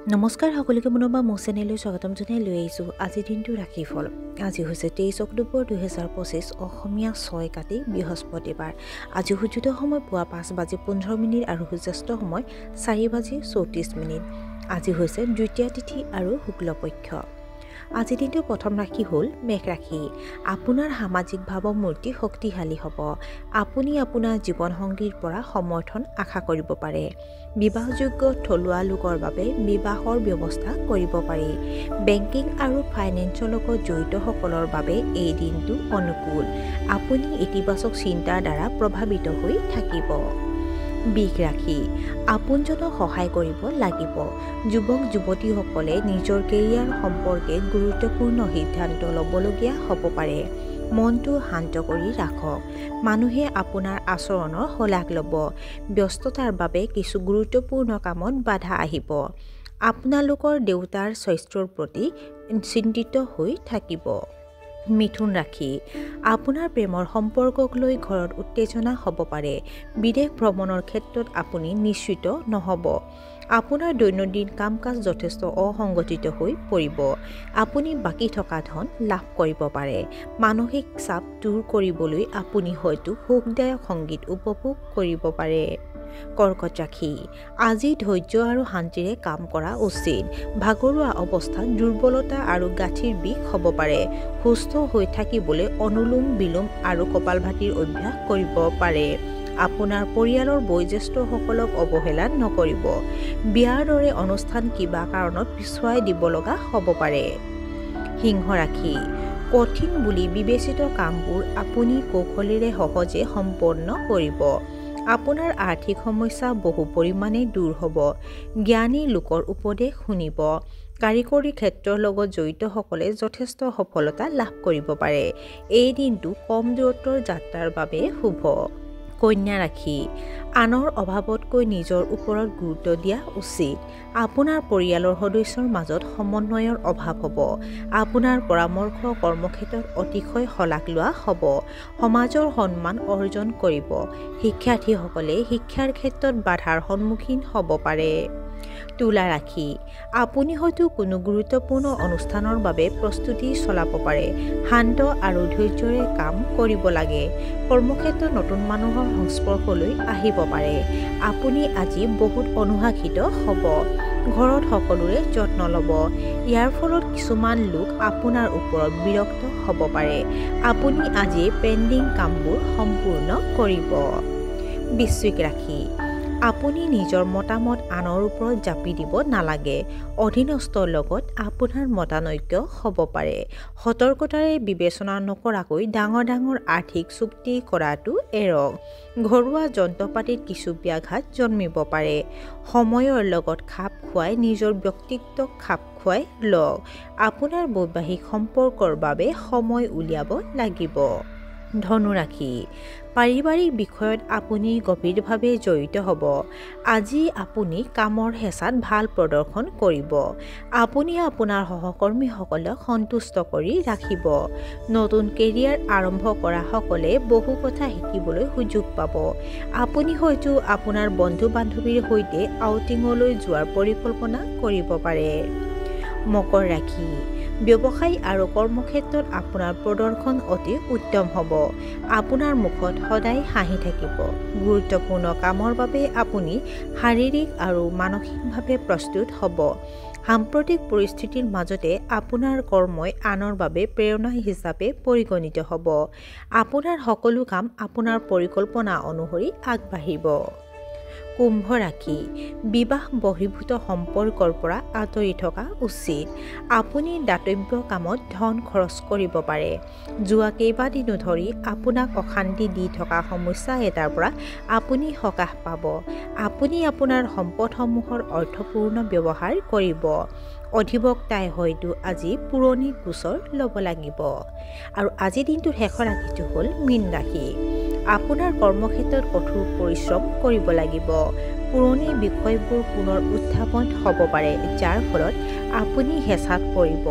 নমস্কাৰ সকলোকে মনবা মোৰ চেনেললৈ স্বাগতম জনাই লৈ আহিছোঁ আজি দিনটো ৰাশিফল। আজি হৈছে 23 অক্টোবৰ 2025 অসমীয়া 6 কাতি বৃহস্পতিবাৰ। আজি সূৰ্যোদয় সময় পুৱা 5:15 আৰু সূৰ্যাস্ত সময় 4:34। আজি হৈছে দ্বিতীয়া তিথি আৰু শুক্লপক্ষ। আজি দিনটোৰ প্ৰথম ৰাশি হ'ল মেঘ ৰাশি। আপোনাৰ সামাজিক ভাৱমূৰ্তি শক্তিশালী হ'ব। আপুনি আপোনাৰ জীৱনসংগীৰ পৰা সমৰ্থন আশা কৰিব পাৰে। বিবাহযোগ্য থলুৱা লোকৰ বাবে বিবাহৰ ব্যৱস্থা কৰিব পাৰি। বেংকিং আৰু ফাইনেন্সৰ লগত জড়িতসকলৰ বাবে এই দিনটো অনুকূল। আপুনি ইতিবাচক চিন্তাৰ দ্বাৰা প্ৰভাৱিত হৈ থাকিব। বৃষ ৰাশি। আপোনজনক সহায় কৰিব লাগিব। যুৱক যুৱতীসকলে নিজৰ কেৰিয়াৰ সম্পৰ্কে গুৰুত্বপূৰ্ণ সিদ্ধান্ত ল'বলগীয়া হ'ব পাৰে। মনটো শান্ত কৰি ৰাখক। মানুহে আপোনাৰ আচৰণৰ শলাগ ল'ব। ব্যস্ততাৰ বাবে কিছু গুৰুত্বপূৰ্ণ কামত বাধা আহিব। আপোনালোকৰ দেউতাৰ স্বাস্থ্যৰ প্ৰতি চিন্তিত হৈ থাকিব। মিথুন ৰাশি। আপোনাৰ প্ৰেমৰ সম্পৰ্কক লৈ ঘৰত উত্তেজনা হ'ব পাৰে। বিদেশ ভ্ৰমণৰ ক্ষেত্ৰত আপুনি নিশ্চিত নহ'ব। আপোনাৰ দৈনন্দিন কাম কাজ যথেষ্ট অসংগঠিত হৈ পৰিব। আপুনি বাকী থকা ধন লাভ কৰিব পাৰে। মানসিক চাপ দূৰ কৰিবলৈ আপুনি হয়তো সুখদায়ক সংগীত উপভোগ কৰিব পাৰে। কৰ্কট ৰাশি। আজি ধৈৰ্য আৰু শান্তিৰে কাম কৰা উচিত। ভাগৰুৱা অৱস্থাত দুৰ্বলতা আৰু গাঁঠিৰ বিষ হ'ব পাৰে। সুস্থ হৈ থাকিবলৈ অনুলোম বিলোম আৰু কপালভাতিৰ অভ্যাস কৰিব পাৰে। আপোনাৰ পৰিয়ালৰ বয়োজ্যেষ্ঠসকলক অৱহেলা নকৰিব। বিয়াৰ দৰে অনুষ্ঠান কিবা কাৰণত পিছুৱাই দিব লগা হ'ব পাৰে। সিংহ ৰাশি। কঠিন বুলি বিবেচিত কামবোৰ আপুনি কৌশলেৰে সহজে সম্পন্ন কৰিব। আপোনাৰ আৰ্থিক সমস্যা বহু পৰিমাণে দূৰ হ'ব। জ্ঞানী লোকৰ উপদেশ শুনিব। কাৰিকৰী ক্ষেত্ৰৰ লগত জড়িতসকলে যথেষ্ট সফলতা লাভ কৰিব পাৰে। এই দিনটো কম দূৰত্বৰ যাত্ৰাৰ বাবে শুভ। কন্যা ৰাশি। আনৰ অভাৱতকৈ নিজৰ ওপৰত গুৰুত্ব দিয়া উচিত। আপোনাৰ পৰিয়ালৰ সদস্যৰ মাজত সমন্বয়ৰ অভাৱ হ'ব। আপোনাৰ পৰামৰ্শ কৰ্মক্ষেত্ৰত অতিশয় শলাগ লোৱা হ'ব। সমাজৰ সন্মান অৰ্জন কৰিব। শিক্ষাৰ্থীসকলে শিক্ষাৰ ক্ষেত্ৰত বাধাৰ সন্মুখীন হ'ব পাৰে। তুলা ৰাশি। আপুনি হয়তো কোনো গুৰুত্বপূৰ্ণ অনুষ্ঠানৰ বাবে প্ৰস্তুতি চলাব পাৰে। শান্ত আৰু ধৈৰ্য্যৰে কাম কৰিব লাগে। কৰ্মক্ষেত্ৰত নতুন মানুহৰ সংস্পৰ্শলৈ আহিব পাৰে। আপুনি আজি বহুত অনুশাসিত হ'ব। ঘৰত সকলোৰে যত্ন ল'ব। ইয়াৰ ফলত কিছুমান লোক আপোনাৰ ওপৰত বিৰক্ত হ'ব পাৰে। আপুনি আজি পেণ্ডিং কামবোৰ সম্পূৰ্ণ কৰিব। বৃশ্চিক ৰাশি। আপুনি নিজৰ মতামত আনৰ ওপৰত জাপি দিব নালাগে। অধীনস্থৰ লগত আপোনাৰ মতানৈক্য হ'ব পাৰে। সতৰ্কতাৰে বিবেচনা নকৰাকৈ ডাঙৰ ডাঙৰ আৰ্থিক চুক্তি কৰাটো এৰক। ঘৰুৱা যন্ত্ৰপাতিত কিছু ব্যাঘাত জন্মিব পাৰে। সময়ৰ লগত খাপ খুৱাই নিজৰ ব্যক্তিত্বক খাপ খুৱাই লওক। আপোনাৰ বৈবাহিক সম্পৰ্কৰ বাবে সময় উলিয়াব লাগিব। ধনু ৰাশি। পাৰিবাৰিক বিষয়ত আপুনি গভীৰভাৱে জড়িত হ'ব। আজি আপুনি কামৰ হেঁচাত ভাল প্ৰদৰ্শন কৰিব। আপুনি আপোনাৰ সহকৰ্মীসকলক সন্তুষ্ট কৰি ৰাখিব। নতুন কেৰিয়াৰ আৰম্ভ কৰাসকলে বহু কথা শিকিবলৈ সুযোগ পাব। আপুনি হয়তো আপোনাৰ বন্ধু বান্ধৱীৰ সৈতে আউটিঙলৈ যোৱাৰ পৰিকল্পনা কৰিব পাৰে। মকৰ ৰাশি। ব্যৱসায় আৰু কৰ্মক্ষেত্ৰত আপোনাৰ প্ৰদৰ্শন অতি উত্তম হ'ব। আপোনাৰ মুখত সদায় হাঁহি থাকিব। গুৰুত্বপূৰ্ণ কামৰ বাবে আপুনি শাৰীৰিক আৰু মানসিকভাৱে প্ৰস্তুত হ'ব। সাম্প্ৰতিক পৰিস্থিতিৰ মাজতে আপোনাৰ কৰ্মই আনৰ বাবে প্ৰেৰণা হিচাপে পৰিগণিত হ'ব। আপোনাৰ সকলো কাম আপোনাৰ পৰিকল্পনা অনুসৰি আগবাঢ়িব। কুম্ভ ৰাশি। বিবাহ বহিৰ্ভূত সম্পৰ্কৰ পৰা আঁতৰি থকা উচিত। আপুনি দাতব্য কামত ধন খৰচ কৰিব পাৰে। যোৱা কেইবাদিনো ধৰি আপোনাক অশান্তি দি থকা সমস্যা এটাৰ পৰা আপুনি সকাহ পাব। আপুনি আপোনাৰ সম্পদসমূহৰ অৰ্থপূৰ্ণ ব্যৱহাৰ কৰিব। অধিবক্তাই হয়তো আজি পুৰণি গোচৰ ল'ব লাগিব। আৰু আজি দিনটোৰ শেষৰ ৰাশিটো হ'ল মীন ৰাশি। আপোনাৰ কৰ্মক্ষেত্ৰত কঠোৰ পৰিশ্ৰম কৰিব লাগিব। পুৰণি বিষয়বোৰ পুনৰ উত্থাপন হ'ব পাৰে, যাৰ ফলত আপুনি হেঁচাত পৰিব।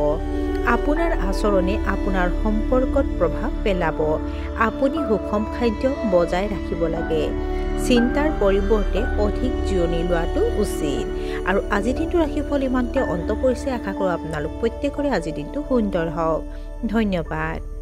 আপোনাৰ আচৰণে আপোনাৰ সম্পৰ্কত প্ৰভাৱ পেলাব। আপুনি সুষম খাদ্য বজাই ৰাখিব লাগে। চিন্তাৰ পৰিৱৰ্তে অধিক জিৰণি লোৱাটো উচিত আৰু আজিৰ দিনটো ৰাশিফল ইমানতে অন্ত পৰিছে আশা কৰোঁ আপোনালোক প্ৰত্যেকৰে আজিৰ দিনটো সুন্দৰ হওক ধন্যবাদ